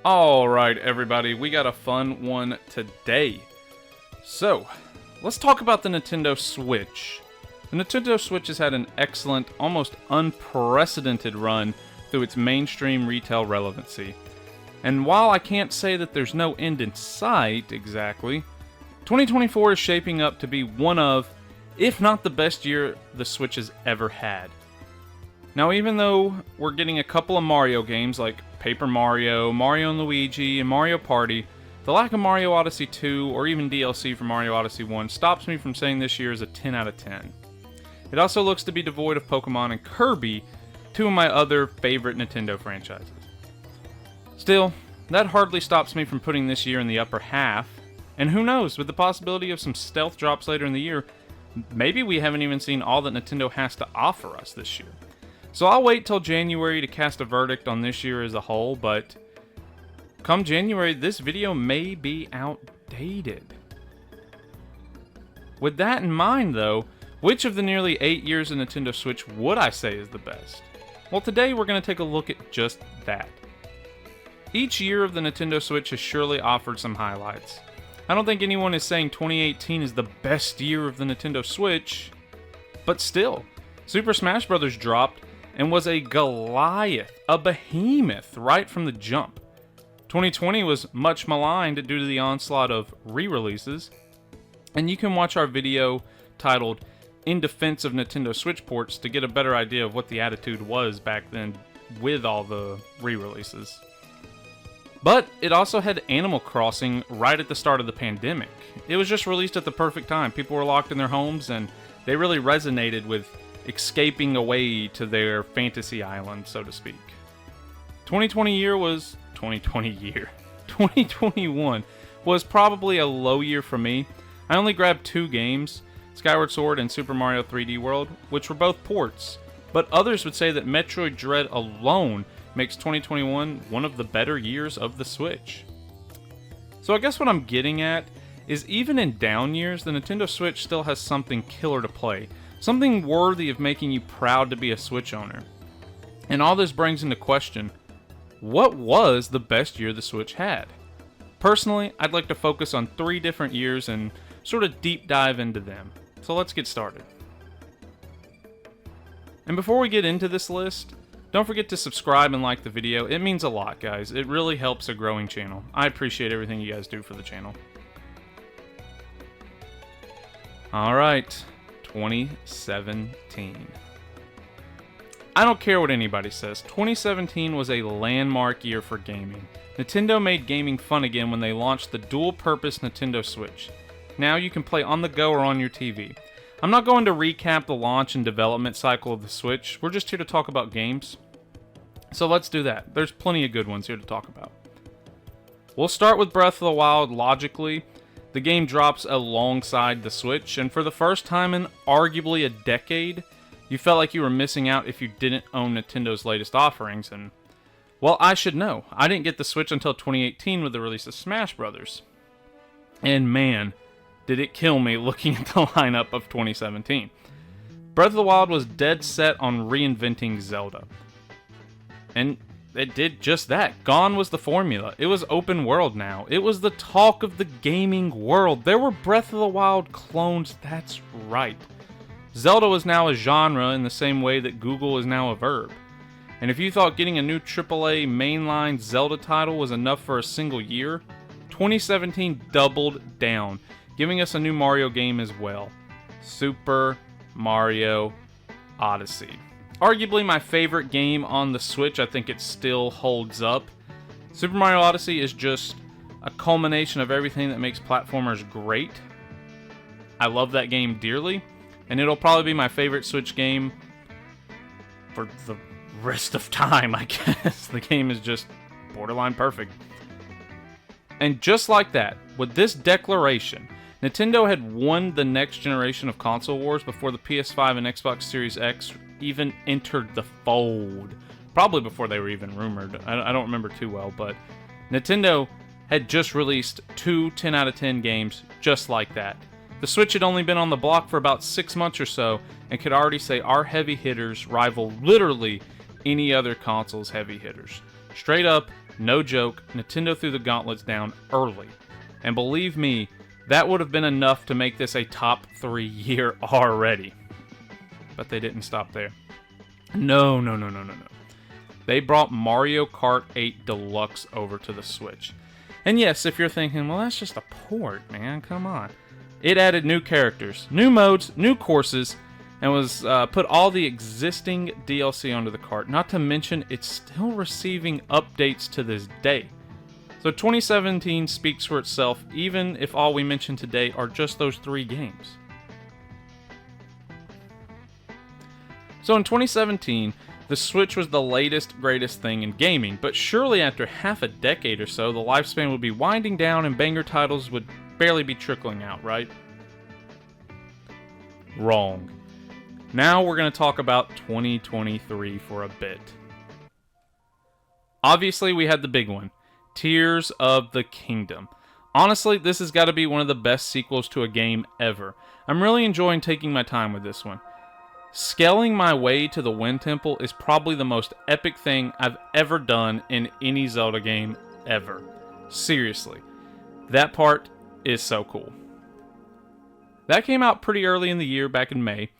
Alright, everybody, we got a fun one today. So, let's talk about the Nintendo Switch. The Nintendo Switch has had an excellent, almost unprecedented run through its mainstream retail relevancy. And while I can't say that there's no end in sight exactly, 2024 is shaping up to be one of, if not the best year the Switch has ever had. Now, even though we're getting a couple of Mario games like Paper Mario, Mario and Luigi, and Mario Party, the lack of Mario Odyssey 2 or even DLC for Mario Odyssey 1 stops me from saying this year is a 10 out of 10. It also looks to be devoid of Pokemon and Kirby, two of my other favorite Nintendo franchises. Still, that hardly stops me from putting this year in the upper half, and who knows, with the possibility of some stealth drops later in the year, maybe we haven't even seen all that Nintendo has to offer us this year. So I'll wait till January to cast a verdict on this year as a whole, but come January, this video may be outdated. With that in mind though, which of the nearly 8 years of Nintendo Switch would I say is the best? Well, today we're going to take a look at just that. Each year of the Nintendo Switch has surely offered some highlights. I don't think anyone is saying 2018 is the best year of the Nintendo Switch, but still, Super Smash Bros. Dropped and was a Goliath, a behemoth right from the jump. 2020 was much maligned due to the onslaught of re-releases, and you can watch our video titled In Defense of Nintendo Switch Ports to get a better idea of what the attitude was back then with all the re-releases. But it also had Animal Crossing right at the start of the pandemic. It was just released at the perfect time. People were locked in their homes and they really resonated with escaping away to their fantasy island, so to speak. 2021 was probably a low year for me. I only grabbed 2 games, Skyward Sword and Super Mario 3D World, which were both ports, but others would say that Metroid Dread alone makes 2021 one of the better years of the Switch. So I guess what I'm getting at is even in down years, the Nintendo Switch still has something killer to play. Something worthy of making you proud to be a Switch owner. And all this brings into question, what was the best year the Switch had? Personally, I'd like to focus on 3 different years and sort of deep dive into them. So let's get started. And before we get into this list, don't forget to subscribe and like the video. It means a lot, guys. It really helps a growing channel. I appreciate everything you guys do for the channel. Alright. 2017. I don't care what anybody says, 2017 was a landmark year for gaming. Nintendo made gaming fun again when they launched the dual-purpose Nintendo Switch. Now you can play on the go or on your TV. I'm not going to recap the launch and development cycle of the Switch, we're just here to talk about games. So let's do that, there's plenty of good ones here to talk about. We'll start with Breath of the Wild logically. The game drops alongside the Switch, and for the first time in arguably a decade, you felt like you were missing out if you didn't own Nintendo's latest offerings, and, well, I should know. I didn't get the Switch until 2018 with the release of Smash Bros. And man, did it kill me looking at the lineup of 2017. Breath of the Wild was dead set on reinventing Zelda. And it did just that. Gone was the formula. It was open world now. It was the talk of the gaming world. There were Breath of the Wild clones, that's right. Zelda was now a genre in the same way that Google is now a verb. And if you thought getting a new AAA mainline Zelda title was enough for a single year, 2017 doubled down, giving us a new Mario game as well. Super Mario Odyssey. Arguably my favorite game on the Switch, I think it still holds up. Super Mario Odyssey is just a culmination of everything that makes platformers great. I love that game dearly, and it'll probably be my favorite Switch game for the rest of time, I guess. The game is just borderline perfect. And just like that, with this declaration, Nintendo had won the next generation of console wars before the PS5 and Xbox Series X even entered the fold. Probably before they were even rumored. I don't remember too well, but Nintendo had just released 2 10 out of 10 games just like that. The Switch had only been on the block for about 6 months or so, and could already say our heavy hitters rival literally any other console's heavy hitters. Straight up, no joke, Nintendo threw the gauntlets down early. And believe me, that would have been enough to make this a top 3 year already. But they didn't stop there. No. They brought Mario Kart 8 Deluxe over to the Switch. And yes, if you're thinking, well, that's just a port, man, come on. It added new characters, new modes, new courses, and was put all the existing DLC onto the cart. Not to mention, it's still receiving updates to this day. So 2017 speaks for itself, even if all we mention today are just those 3 games. So in 2017, the Switch was the latest, greatest thing in gaming, but surely after half a decade or so, the lifespan would be winding down and banger titles would barely be trickling out, right? Wrong. Now we're going to talk about 2023 for a bit. Obviously, we had the big one, Tears of the Kingdom. Honestly, this has got to be one of the best sequels to a game ever. I'm really enjoying taking my time with this one. Scaling my way to the Wind Temple is probably the most epic thing I've ever done in any Zelda game ever. Seriously. That part is so cool. That came out pretty early in the year, back in May.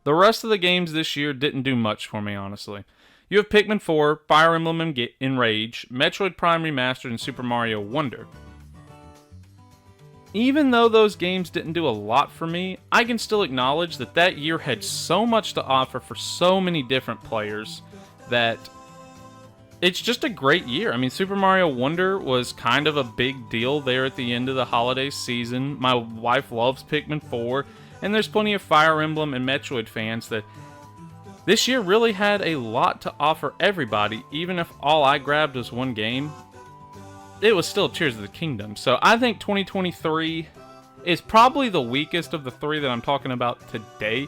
The rest of the games this year didn't do much for me, honestly. You have Pikmin 4, Fire Emblem Enrage, Metroid Prime Remastered, and Super Mario Wonder. Even though those games didn't do a lot for me, I can still acknowledge that that year had so much to offer for so many different players that it's just a great year. I mean, Super Mario Wonder was kind of a big deal there at the end of the holiday season. My wife loves Pikmin 4, and there's plenty of Fire Emblem and Metroid fans that this year really had a lot to offer everybody, even if all I grabbed was one game. It was still Tears of the Kingdom. So I think 2023 is probably the weakest of the 3 that I'm talking about today.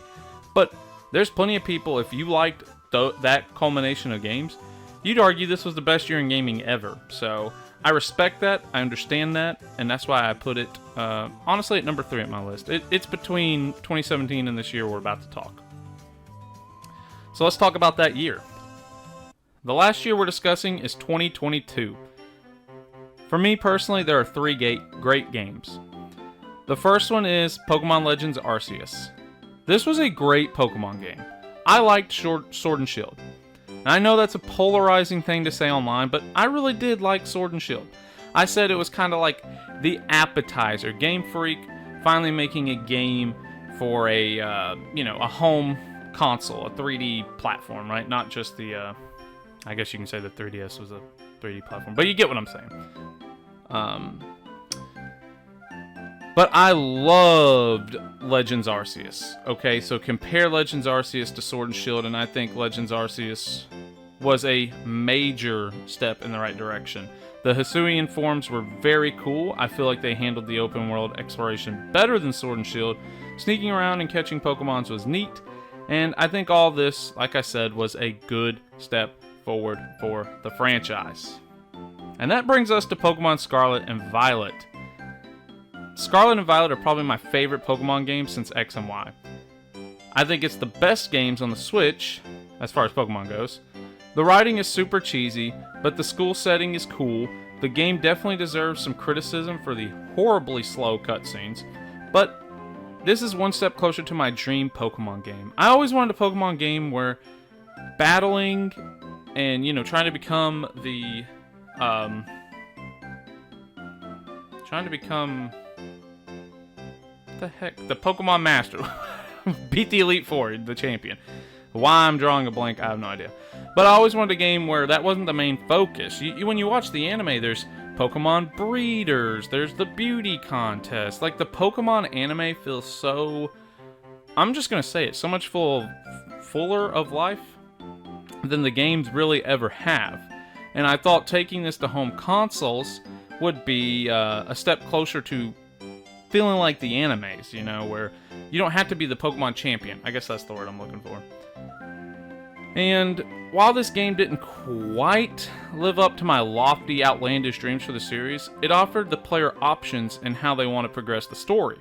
But there's plenty of people, if you liked that culmination of games, you'd argue this was the best year in gaming ever. So I respect that, I understand that, and that's why I put it, honestly, at number 3 on my list. It's between 2017 and this year we're about to talk. So let's talk about that year. The last year we're discussing is 2022. For me personally, there are 3 great games. The first one is Pokemon Legends Arceus. This was a great Pokemon game. I liked Sword and Shield. And I know that's a polarizing thing to say online, but I really did like Sword and Shield. I said it was kind of like the appetizer. Game Freak finally making a game for a home console, a 3D platform, right? Not just the, I guess you can say the 3DS was a 3D platform, but you get what I'm saying. But I loved Legends Arceus. Okay, so compare Legends Arceus to Sword and Shield, and I think Legends Arceus was a major step in the right direction. The Hisuian forms were very cool. I feel like they handled the open world exploration better than Sword and Shield. Sneaking around and catching Pokemons was neat, and I think all this, like I said, was a good step forward for the franchise. And that brings us to Pokemon Scarlet and Violet. Scarlet and Violet are probably my favorite Pokemon games since X and Y. I think it's the best games on the Switch, as far as Pokemon goes. The writing is super cheesy, but the school setting is cool. The game definitely deserves some criticism for the horribly slow cutscenes, but this is one step closer to my dream Pokemon game. I always wanted a Pokemon game where battling and, trying to become the the Pokemon Master. Beat the Elite Four, the champion. Why I'm drawing a blank, I have no idea. But I always wanted a game where that wasn't the main focus. When you watch the anime, there's Pokemon breeders, there's the beauty contest. Like, the Pokemon anime feels so, I'm just going to say it, so much fuller of life than the games really ever have. And I thought taking this to home consoles would be a step closer to feeling like the animes, where you don't have to be the Pokemon champion. I guess that's the word I'm looking for. And while this game didn't quite live up to my lofty, outlandish dreams for the series, it offered the player options in how they want to progress the story.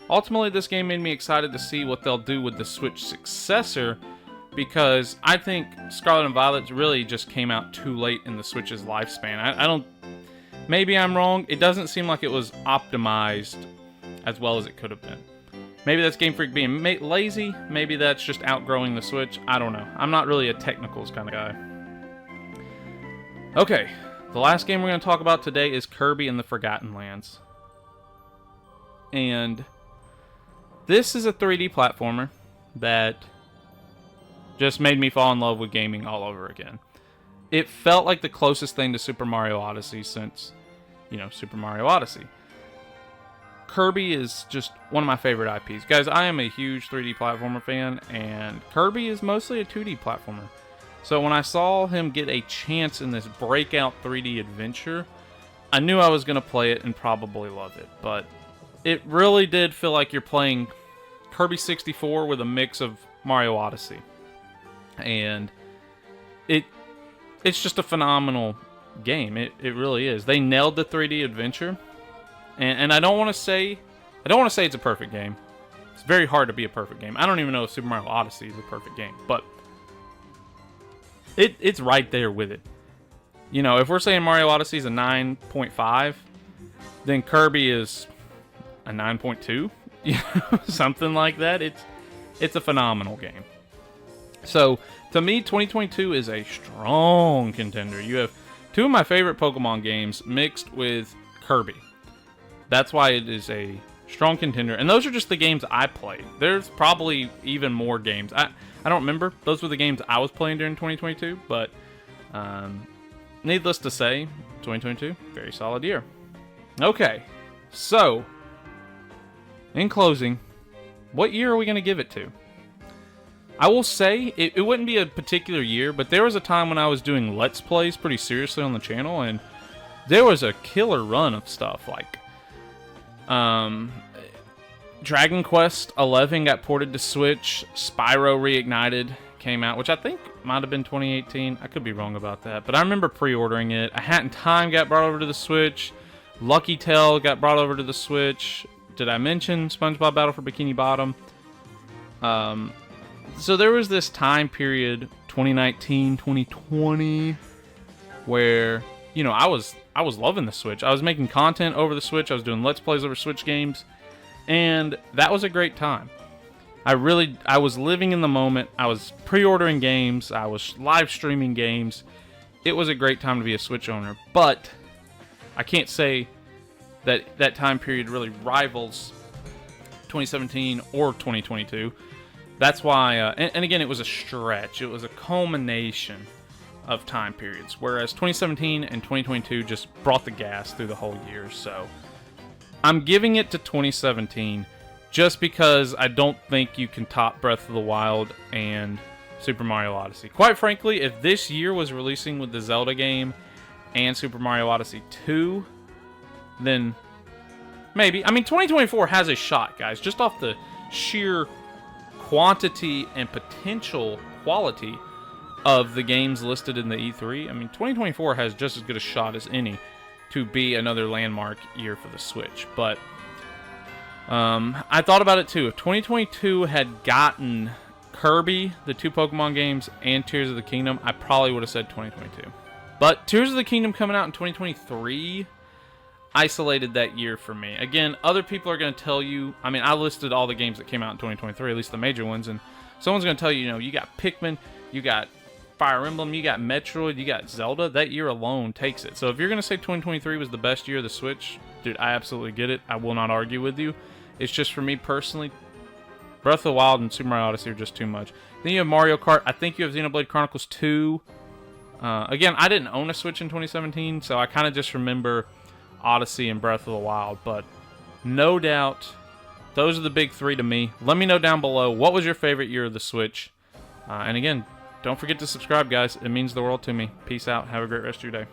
Ultimately, this game made me excited to see what they'll do with the Switch successor, because I think Scarlet and Violet really just came out too late in the Switch's lifespan. I don't... Maybe I'm wrong. It doesn't seem like it was optimized as well as it could have been. Maybe that's Game Freak being lazy. Maybe that's just outgrowing the Switch. I don't know. I'm not really a technicals kind of guy. Okay, the last game we're going to talk about today is Kirby and the Forgotten Lands. And this is a 3D platformer that just made me fall in love with gaming all over again. It felt like the closest thing to Super Mario Odyssey since, Super Mario Odyssey. Kirby is just one of my favorite IPs. Guys, I am a huge 3D platformer fan, and Kirby is mostly a 2D platformer. So when I saw him get a chance in this breakout 3D adventure, I knew I was going to play it and probably love it. But it really did feel like you're playing Kirby 64 with a mix of Mario Odyssey. And it's just a phenomenal game. It really is. They nailed the 3D adventure. And I don't want to say it's a perfect game. It's very hard to be a perfect game. I don't even know if Super Mario Odyssey is a perfect game, but it's right there with it. If we're saying Mario Odyssey is a 9.5, then Kirby is a 9.2, something like that. It's a phenomenal game. So, to me, 2022 is a strong contender. You have two of my favorite Pokemon games mixed with Kirby. That's why it is a strong contender. And those are just the games I played. There's probably even more games. I don't remember. Those were the games I was playing during 2022. But needless to say, 2022, very solid year. Okay, so in closing, what year are we going to give it to? I will say, it wouldn't be a particular year, but there was a time when I was doing Let's Plays pretty seriously on the channel, and there was a killer run of stuff, like Dragon Quest XI got ported to Switch, Spyro Reignited came out, which I think might have been 2018, I could be wrong about that, but I remember pre-ordering it. A Hat in Time got brought over to the Switch, Lucky Tale got brought over to the Switch. Did I mention SpongeBob Battle for Bikini Bottom? So there was this time period, 2019, 2020, where, I was loving the Switch. I was making content over the Switch. I was doing Let's Plays over Switch games. And that was a great time. I was living in the moment. I was pre-ordering games. I was live streaming games. It was a great time to be a Switch owner. But I can't say that time period really rivals 2017 or 2022. That's why, and again, it was a stretch. It was a culmination of time periods, whereas 2017 and 2022 just brought the gas through the whole year. So I'm giving it to 2017 just because I don't think you can top Breath of the Wild and Super Mario Odyssey. Quite frankly, if this year was releasing with the Zelda game and Super Mario Odyssey 2, then maybe. 2024 has a shot, guys, just off the sheer quantity and potential quality of the games listed in the E3. 2024 has just as good a shot as any to be another landmark year for the Switch. But I thought about it too. If 2022 had gotten Kirby, the two Pokemon games, and Tears of the Kingdom, I probably would have said 2022. But Tears of the Kingdom coming out in 2023 isolated that year for me. Again, other people are going to tell you, I listed all the games that came out in 2023, at least the major ones, and someone's going to tell you, you got Pikmin, you got Fire Emblem, you got Metroid, you got Zelda. That year alone takes it. So if you're going to say 2023 was the best year of the Switch, dude, I absolutely get it. I will not argue with you. It's just for me personally, Breath of the Wild and Super Mario Odyssey are just too much. Then you have Mario Kart. I think you have Xenoblade Chronicles 2. Again, I didn't own a Switch in 2017, so I kind of just remember Odyssey and Breath of the Wild, but no doubt those are the big three to me. Let me know down below, what was your favorite year of the Switch? And again, don't forget to subscribe, guys. It means the world to me. Peace out. Have a great rest of your day.